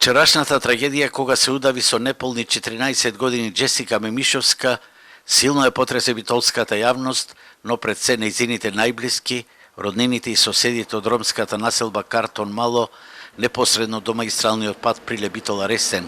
Вчерашната трагедија кога се удави со неполни 14 години Джесика Мемишовска силно е потресе битолската јавност, но пред се нејзините најблиски, роднините и соседите од ромската населба Картон Мало, непосредно до магистралниот пат Приле Битола Ресен.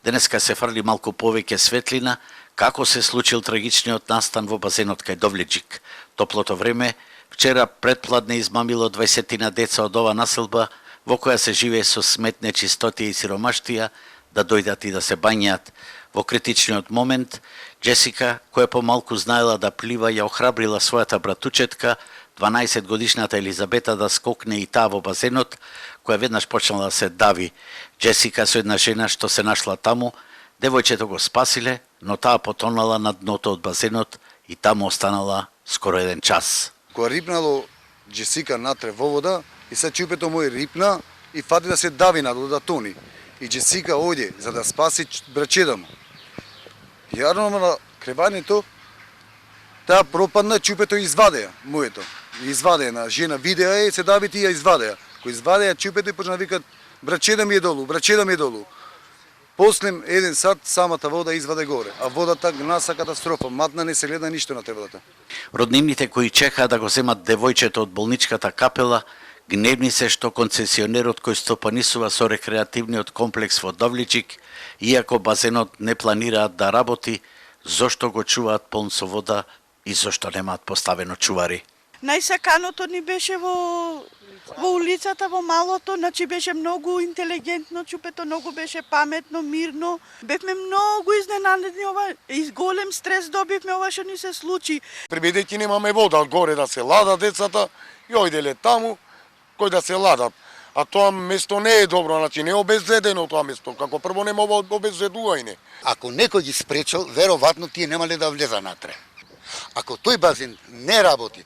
Денеска се фрли малку повеќе светлина како се случил трагичниот настан во базенот кај Довледжик. Топлото време вчера предпладне измамило 20 деца од ова населба, во која се живее со сметне чистотија и сиромаштија, да дојдат и да се бањаат. Во критичниот момент, Джесика, која помалку знаела да плива, ја охрабрила својата братучетка, 12-годишната Елизабета, да скокне и таа во базенот, која веднаш почнала да се дави. Джесика со една жена што се нашла таму, девојчето го спасиле, но таа потонала на дното од базенот и таму останала скоро 1 час. Кога рипнало Джесика натре во вода, и се чупето мој рипна и фати да се дави надолу да тони. И Джесика оѓе за да спаси брачеда му. Јарно на кревањето, таа пропадна, чупето извадеја моето. Извадеја на жена, видеа и се дави и ја извадеја. Кој извадеја чупето и почна да викат брачеда ми е долу, брачеда ми е долу. После 1 сат самата вода изваде горе, а водата гнаса катастрофа, матна не се гледа ништо на водата. Роднините кои чекаа да го земат девојчето од болничката капела, гневни се што концесионерот кој стопанисува со рекреативниот комплекс во Довледжик, иако базенот не планираат да работи, зошто го чуваат полн со вода и зошто немаат поставено чувари. Најсаканото ни беше во улицата, во малото, значи беше многу интелигентно, чупето многу беше паметно, мирно. Бевме многу изненадени, и голем стрес добивме ова што ни се случи. Прибедејќи немаме вода горе да се ладат децата, и ојделе таму, кој да се ладат. А тоа место не е добро, значи не е обезледено тоа место, како прво нема обезледување. Ако некој ги спречил, веројатно тие немале да влеза натре. Ако тој базен не работи,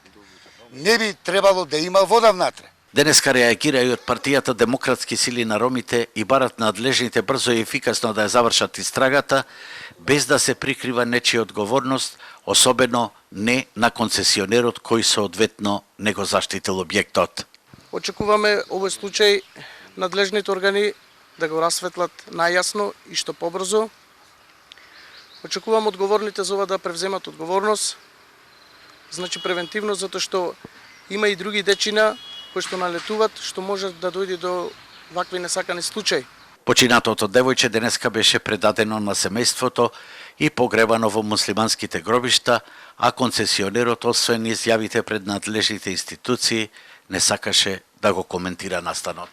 не би требало да има вода внатре. Денеска реагира и од партијата Демократски сили на ромите и барат надлежните брзо и ефикасно да ја завршат истрагата, без да се прикрива нечија одговорност, особено не на концесионерот кој соодветно не го заштитил објектот. Очекуваме овој случај надлежните органи да го расветлат најјасно и што побрзо. Очекувам одговорните за ова да превземат одговорност, значи превентивно, затоа што има и други дечина кои што налетуват, што може да дојде до вакви несакани случаи. Починатото девојче денеска беше предадено на семејството и погребано во муслиманските гробишта, а концесионерот, освен изјавите пред надлежните институции, не сакаше да го коментира настанот.